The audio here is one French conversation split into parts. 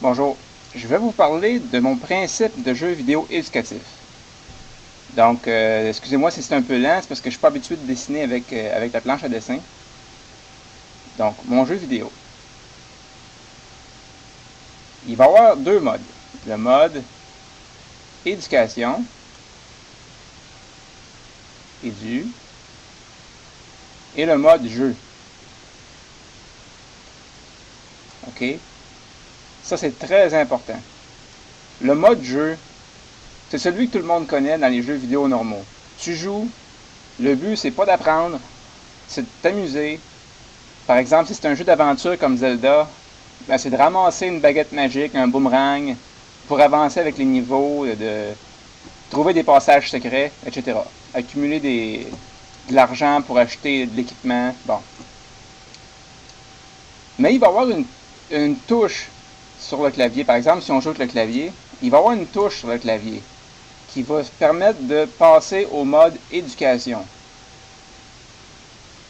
Bonjour, je vais vous parler de mon principe de jeu vidéo éducatif. Donc, excusez-moi si c'est un peu lent, c'est parce que je suis pas habitué de dessiner avec la planche à dessin. Donc, mon jeu vidéo. Il va y avoir deux modes. Le mode éducation, édu, et le mode jeu. OK? Ça, c'est très important. Le mode jeu, c'est celui que tout le monde connaît dans les jeux vidéo normaux. Tu joues, le but, c'est pas d'apprendre, c'est de t'amuser. Par exemple, si c'est un jeu d'aventure comme Zelda, ben, c'est de ramasser une baguette magique, un boomerang, pour avancer avec les niveaux, de trouver des passages secrets, etc. Accumuler de l'argent pour acheter de l'équipement. Bon. Mais il va y avoir une touche sur le clavier. Par exemple, si on joue avec le clavier, il va y avoir une touche sur le clavier qui va permettre de passer au mode éducation.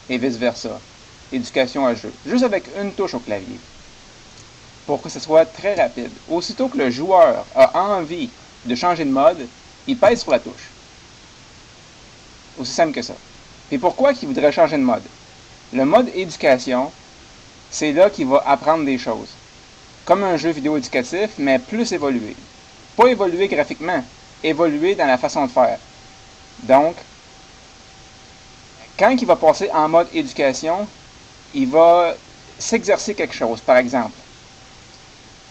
Et vice-versa. Éducation à jeu. Juste avec une touche au clavier. Pour que ce soit très rapide. Aussitôt que le joueur a envie de changer de mode, il pèse sur la touche. Aussi simple que ça. Et pourquoi il voudrait changer de mode? Le mode éducation, c'est là qu'il va apprendre des choses. Comme un jeu vidéo éducatif, mais plus évolué. Pas évolué graphiquement, évolué dans la façon de faire. Donc, quand il va passer en mode éducation, il va s'exercer quelque chose. Par exemple,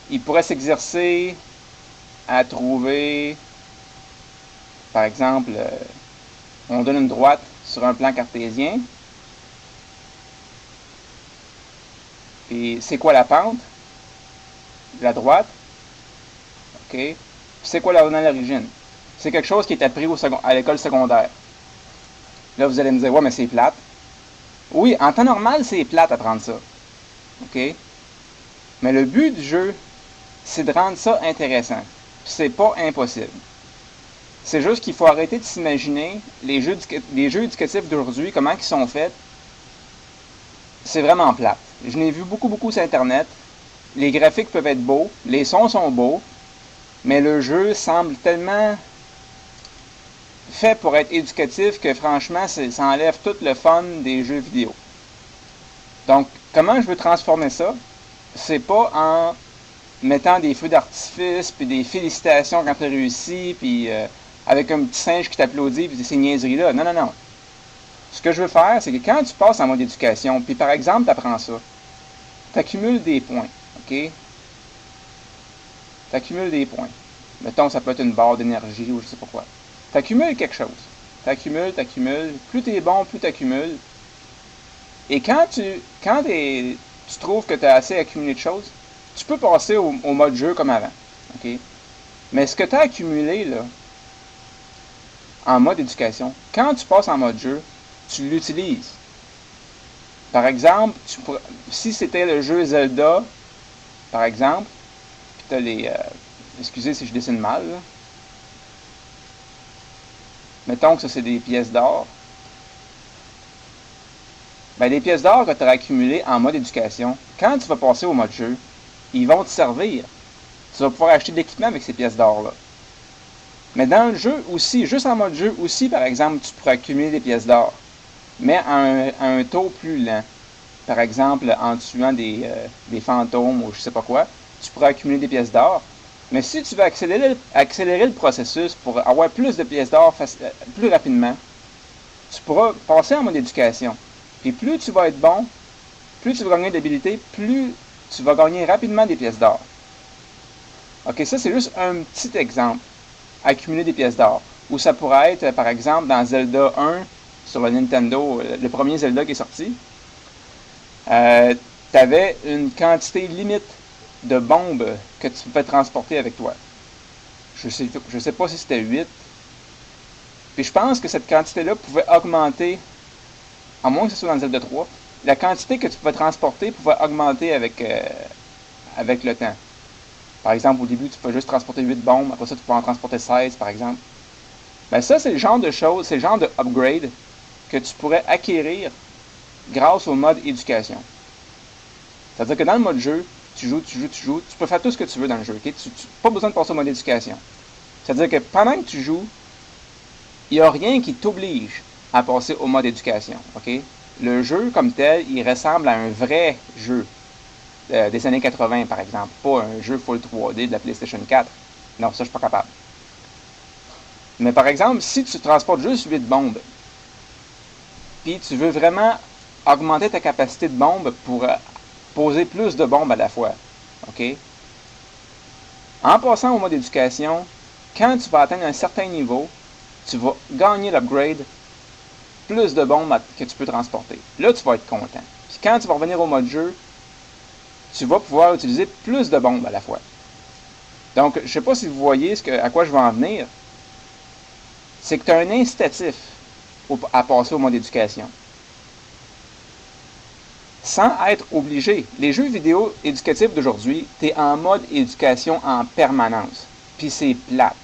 il pourrait s'exercer à trouver, par exemple, on donne une droite sur un plan cartésien. Et c'est quoi la pente? La droite. OK? C'est quoi la l'origine? C'est quelque chose qui est appris à l'école secondaire. Là, vous allez me dire, ouais, mais c'est plate. Oui, en temps normal, c'est plate apprendre ça. OK? Mais le but du jeu, c'est de rendre ça intéressant. C'est pas impossible. C'est juste qu'il faut arrêter de s'imaginer les jeux éducatifs d'aujourd'hui, comment ils sont faits. C'est vraiment plate. Je n'ai vu beaucoup sur Internet. Les graphiques peuvent être beaux, les sons sont beaux, mais le jeu semble tellement fait pour être éducatif que franchement, ça enlève tout le fun des jeux vidéo. Donc, comment je veux transformer ça? C'est pas en mettant des feux d'artifice, puis des félicitations quand tu as réussi, puis avec un petit singe qui t'applaudit, puis ces niaiseries-là. Non, non, non. Ce que je veux faire, c'est que quand tu passes en mode éducation, puis par exemple, tu apprends ça, tu accumules des points, OK? Tu accumules des points. Mettons, ça peut être une barre d'énergie ou je sais pas quoi. Tu accumules quelque chose. Tu accumules. Plus tu es bon, plus tu accumules. Et tu trouves que tu as assez accumulé de choses, tu peux passer au mode jeu comme avant. OK? Mais ce que tu as accumulé là, en mode éducation, quand tu passes en mode jeu, tu l'utilises. Par exemple, si c'était le jeu Zelda, par exemple, puis tu as les. Excusez si je dessine mal, là. Mettons que ça c'est des pièces d'or. Ben, les pièces d'or que tu as accumulées en mode éducation, quand tu vas passer au mode jeu, ils vont te servir. Tu vas pouvoir acheter de l'équipement avec ces pièces d'or-là. Mais dans le jeu aussi, juste en mode jeu aussi, par exemple, tu pourrais accumuler des pièces d'or, mais à un taux plus lent. Par exemple, en tuant des fantômes ou je sais pas quoi, tu pourrais accumuler des pièces d'or. Mais si tu veux accélérer le processus pour avoir plus de pièces d'or plus rapidement, tu pourras passer en mode éducation. Et plus tu vas être bon, plus tu vas gagner d'habilité, plus tu vas gagner rapidement des pièces d'or. Ok, ça c'est juste un petit exemple. Accumuler des pièces d'or. Ou ça pourrait être, par exemple, dans Zelda 1, sur le Nintendo, le premier Zelda qui est sorti, tu avais une quantité limite de bombes que tu pouvais transporter avec toi. Je sais pas si c'était 8. Puis je pense que cette quantité-là pouvait augmenter, à moins que ce soit dans Zelda 3, la quantité que tu pouvais transporter pouvait augmenter avec le temps. Par exemple, au début, tu peux juste transporter 8 bombes, après ça, tu peux en transporter 16, par exemple. Ben ça, c'est le genre de choses, c'est le genre de upgrade que tu pourrais acquérir grâce au mode éducation. C'est-à-dire que dans le mode jeu, tu joues, tu peux faire tout ce que tu veux dans le jeu, ok? Pas besoin de passer au mode éducation. C'est-à-dire que pendant que tu joues, il n'y a rien qui t'oblige à passer au mode éducation, ok? Le jeu comme tel, il ressemble à un vrai jeu des années 80, par exemple. Pas un jeu full 3D de la PlayStation 4. Non, ça, je suis pas capable. Mais par exemple, si tu transportes juste 8 bombes, puis tu veux vraiment augmenter ta capacité de bombe pour poser plus de bombes à la fois, ok? En passant au mode éducation, quand tu vas atteindre un certain niveau, tu vas gagner l'upgrade plus de bombes que tu peux transporter. Là, tu vas être content. Puis quand tu vas revenir au mode jeu, tu vas pouvoir utiliser plus de bombes à la fois. Donc, je ne sais pas si vous voyez à quoi je vais en venir. C'est que tu as un incitatif à passer au mode éducation. Sans être obligé. Les jeux vidéo éducatifs d'aujourd'hui, tu es en mode éducation en permanence. Puis c'est plate.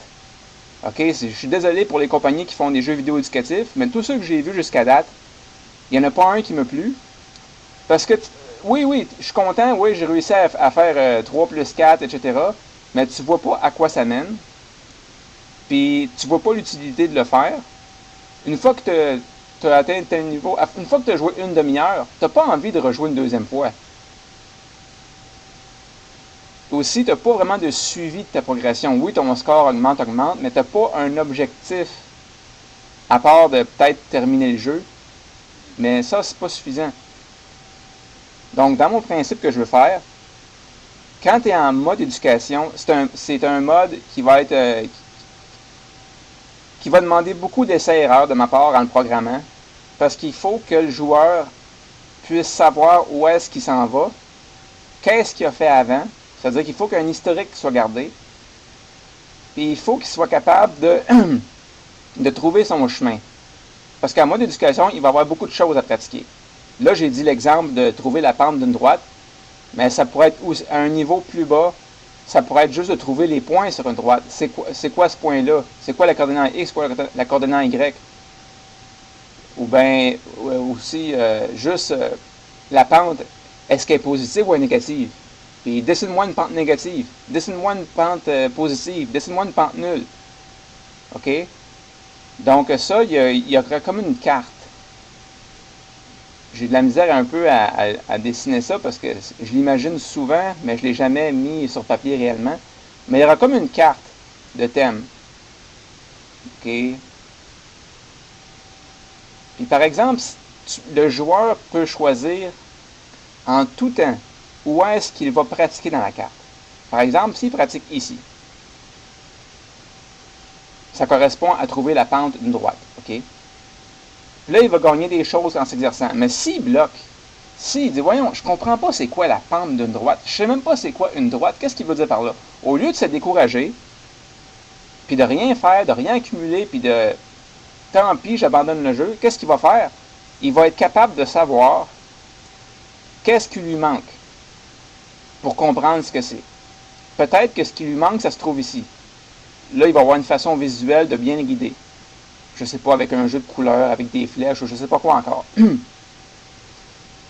OK? Je suis désolé pour les compagnies qui font des jeux vidéo éducatifs, mais tous ceux que j'ai vus jusqu'à date, il n'y en a pas un qui me plu. Parce que, oui, je suis content, oui, j'ai réussi à faire 3 plus 4, etc. Mais tu vois pas à quoi ça mène. Puis tu vois pas l'utilité de le faire. Une fois que tu as atteint tel niveau, une fois que tu as joué une demi-heure, tu n'as pas envie de rejouer une deuxième fois. Aussi, tu n'as pas vraiment de suivi de ta progression. Oui, ton score augmente, mais tu n'as pas un objectif à part de peut-être terminer le jeu. Mais ça, c'est pas suffisant. Donc, dans mon principe que je veux faire, quand tu es en mode éducation, c'est un mode qui va être qui va demander beaucoup d'essais-erreurs de ma part en le programmant, parce qu'il faut que le joueur puisse savoir où est-ce qu'il s'en va, qu'est-ce qu'il a fait avant, c'est-à-dire qu'il faut qu'un historique soit gardé, et il faut qu'il soit capable de trouver son chemin. Parce qu'en mode éducation, il va y avoir beaucoup de choses à pratiquer. Là, j'ai dit l'exemple de trouver la pente d'une droite, mais ça pourrait être aussi, à un niveau plus bas, ça pourrait être juste de trouver les points sur une droite. C'est quoi ce point-là? C'est quoi la coordonnée X, quoi la coordonnée Y? Ou bien aussi juste la pente, est-ce qu'elle est positive ou elle est négative? Puis dessine-moi une pente négative, dessine-moi une pente positive, dessine-moi une pente nulle. OK? Donc ça, il y a comme une carte. J'ai de la misère un peu à dessiner ça parce que je l'imagine souvent, mais je ne l'ai jamais mis sur papier réellement. Mais il y aura comme une carte de thème. OK? Puis par exemple, le joueur peut choisir en tout temps où est-ce qu'il va pratiquer dans la carte. Par exemple, s'il pratique ici, ça correspond à trouver la pente d'une droite. OK? Là, il va gagner des choses en s'exerçant. Mais s'il bloque, s'il dit, voyons, je comprends pas c'est quoi la pente d'une droite, je sais même pas c'est quoi une droite, qu'est-ce qu'il veut dire par là? Au lieu de se décourager, puis de rien faire, de rien accumuler, puis de tant pis, j'abandonne le jeu, qu'est-ce qu'il va faire? Il va être capable de savoir qu'est-ce qui lui manque pour comprendre ce que c'est. Peut-être que ce qui lui manque, ça se trouve ici. Là, il va avoir une façon visuelle de bien le guider. Je sais pas, avec un jeu de couleurs, avec des flèches, ou je sais pas quoi encore.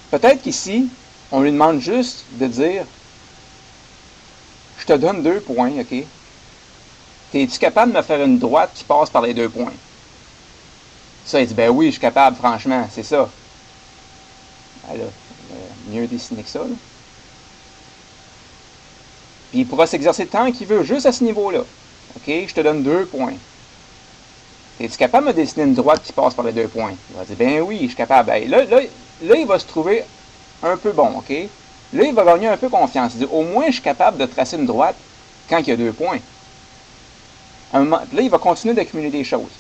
Peut-être qu'ici, on lui demande juste de dire « Je te donne 2 points, OK? Es-tu capable de me faire une droite qui passe par les 2 points? » Ça, il dit « Ben oui, je suis capable, franchement, c'est ça. » Alors, mieux dessiné que ça, là. Puis il pourra s'exercer tant qu'il veut, juste à ce niveau-là. OK? Je te donne 2 points. Es-tu capable de me dessiner une droite qui passe par les 2 points? Il va dire, ben oui, je suis capable. Ben, là, il va se trouver un peu bon, OK? Là, il va gagner un peu confiance. Il dit, au moins, je suis capable de tracer une droite quand il y a 2 points. Là, il va continuer d'accumuler des choses.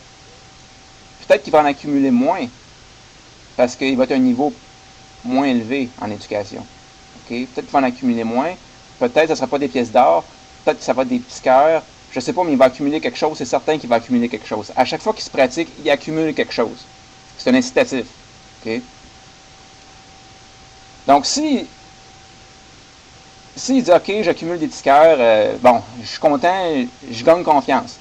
Peut-être qu'il va en accumuler moins, parce qu'il va être un niveau moins élevé en éducation. OK? Peut-être qu'il va en accumuler moins. Peut-être que ce ne sera pas des pièces d'or. Peut-être que ça va être des petits cœurs. Je ne sais pas, mais il va accumuler quelque chose. C'est certain qu'il va accumuler quelque chose. À chaque fois qu'il se pratique, il accumule quelque chose. C'est un incitatif. OK? Donc, s'il dit, OK, j'accumule des petits cœurs, bon, je suis content, je gagne confiance.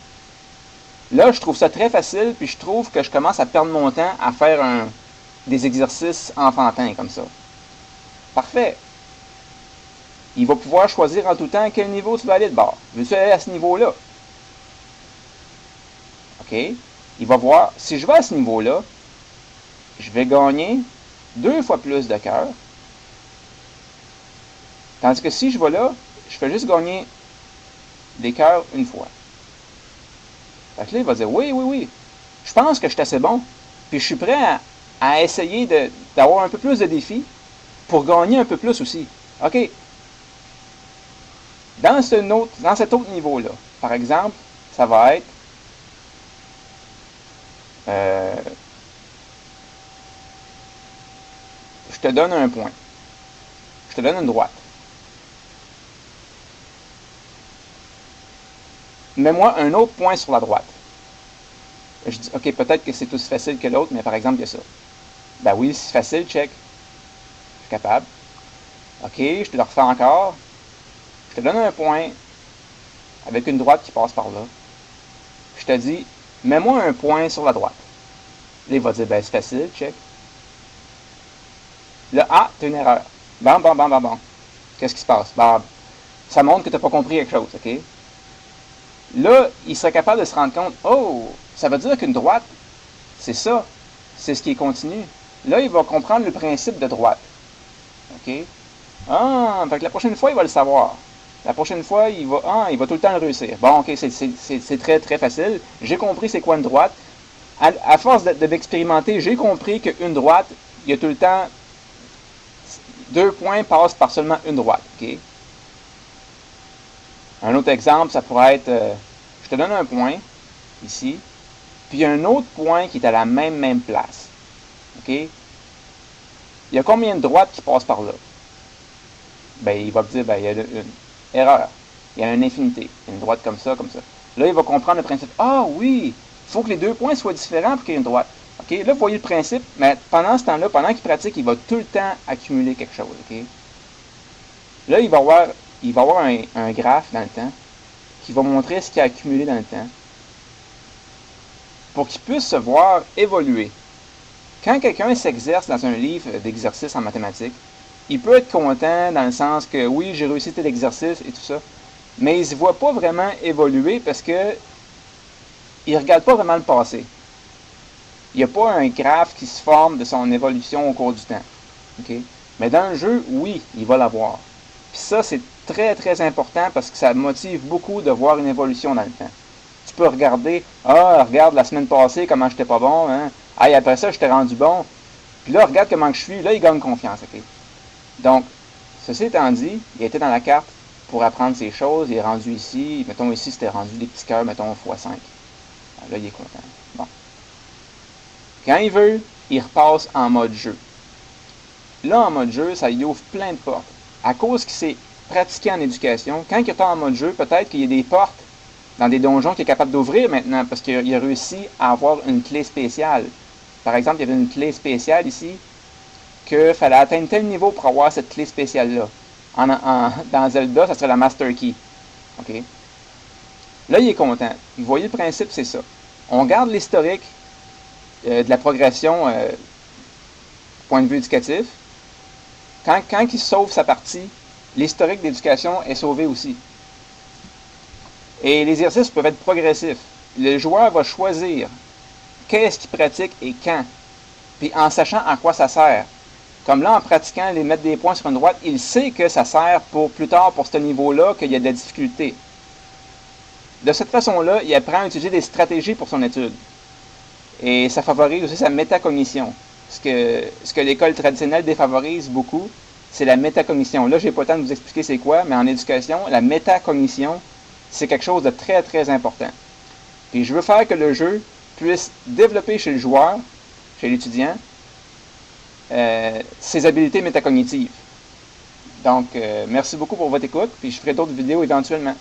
Là, je trouve ça très facile, puis je trouve que je commence à perdre mon temps à faire des exercices enfantins comme ça. Parfait. il va pouvoir choisir en tout temps quel niveau tu vas aller de bord. Veux-tu aller à ce niveau-là? OK? Il va voir, si je vais à ce niveau-là, je vais gagner 2 fois plus de cœurs. Tandis que si je vais là, je fais juste gagner des cœurs une fois. Fait que là, il va dire, oui, oui, oui, je pense que je suis assez bon, puis je suis prêt à essayer d'avoir un peu plus de défis pour gagner un peu plus aussi. OK, dans cet autre niveau-là, par exemple, ça va être je te donne un point. Je te donne une droite. Mets-moi un autre point sur la droite. Je dis, OK, peut-être que c'est aussi facile que l'autre, mais par exemple, il y a ça. Ben oui, c'est facile, check. Je suis capable. OK, je te le refais encore. Je te donne un point avec une droite qui passe par là. Je te dis, mets-moi un point sur la droite. Là, il va dire, ben c'est facile, check. Là, ah, t'as une erreur. Bon, bon, bon, bon, bon. Qu'est-ce qui se passe? Ben, ça montre que t'as pas compris quelque chose, OK? Là, il serait capable de se rendre compte, oh, ça veut dire qu'une droite, c'est ça. C'est ce qui est continu. Là, il va comprendre le principe de droite. OK? Ah, fait que la prochaine fois, il va le savoir. La prochaine fois, il va tout le temps le réussir. Bon, OK, c'est très, très facile. J'ai compris c'est quoi une droite. À force d'expérimenter, j'ai compris qu'une droite, il y a tout le temps 2 points passent par seulement une droite. OK? Un autre exemple, ça pourrait être, je te donne un point, ici, puis il y a un autre point qui est à la même place. OK? Il y a combien de droites qui passent par là? Ben, il va te dire, ben, il y a une erreur. Il y a une infinité. Il y a une droite comme ça, comme ça. Là, il va comprendre le principe. Ah oui, il faut que les 2 points soient différents pour qu'il y ait une droite. OK? Là, vous voyez le principe, mais pendant ce temps-là, pendant qu'il pratique, il va tout le temps accumuler quelque chose. OK? Là, il va avoir un graphe dans le temps qui va montrer ce qu'il a accumulé dans le temps pour qu'il puisse se voir évoluer. Quand quelqu'un s'exerce dans un livre d'exercices en mathématiques, il peut être content dans le sens que oui, j'ai réussi tel exercice et tout ça, mais il ne se voit pas vraiment évoluer parce que il ne regarde pas vraiment le passé. Il n'y a pas un graphe qui se forme de son évolution au cours du temps. Okay? Mais dans le jeu, oui, il va l'avoir. Puis ça, c'est très, très important parce que ça motive beaucoup de voir une évolution dans le temps. Tu peux regarder, ah, regarde la semaine passée, comment j'étais pas bon, hein. Ah, et après ça, j'étais rendu bon. Puis là, regarde comment je suis. Là, il gagne confiance, OK? Donc, ceci étant dit, il était dans la carte pour apprendre ces choses. Il est rendu ici. Mettons ici, c'était rendu des petits cœurs, mettons, x5. Là, il est content. Bon. Quand il veut, il repasse en mode jeu. Là, en mode jeu, ça lui ouvre plein de portes. À cause qu'il s'est pratiqué en éducation, quand il est en mode jeu, peut-être qu'il y a des portes dans des donjons qu'il est capable d'ouvrir maintenant parce qu'il a réussi à avoir une clé spéciale. Par exemple, il y avait une clé spéciale ici qu'il fallait atteindre tel niveau pour avoir cette clé spéciale-là. Dans Zelda, ça serait la Master Key. OK? Là, il est content. Vous voyez le principe, c'est ça. On garde l'historique de la progression point de vue éducatif. Quand il sauve sa partie, l'historique d'éducation est sauvé aussi. Et les exercices peuvent être progressifs. Le joueur va choisir qu'est-ce qu'il pratique et quand. Puis en sachant à quoi ça sert. Comme là, en pratiquant les mettre des points sur une droite, il sait que ça sert pour plus tard, pour ce niveau-là, qu'il y a de la difficulté. De cette façon-là, il apprend à utiliser des stratégies pour son étude. Et ça favorise aussi sa métacognition. Ce que l'école traditionnelle défavorise beaucoup, c'est la métacognition. Là, je n'ai pas le temps de vous expliquer c'est quoi, mais en éducation, la métacognition, c'est quelque chose de très, très important. Puis je veux faire que le jeu puisse développer chez le joueur, chez l'étudiant, ses habiletés métacognitives. Donc, merci beaucoup pour votre écoute, puis je ferai d'autres vidéos éventuellement.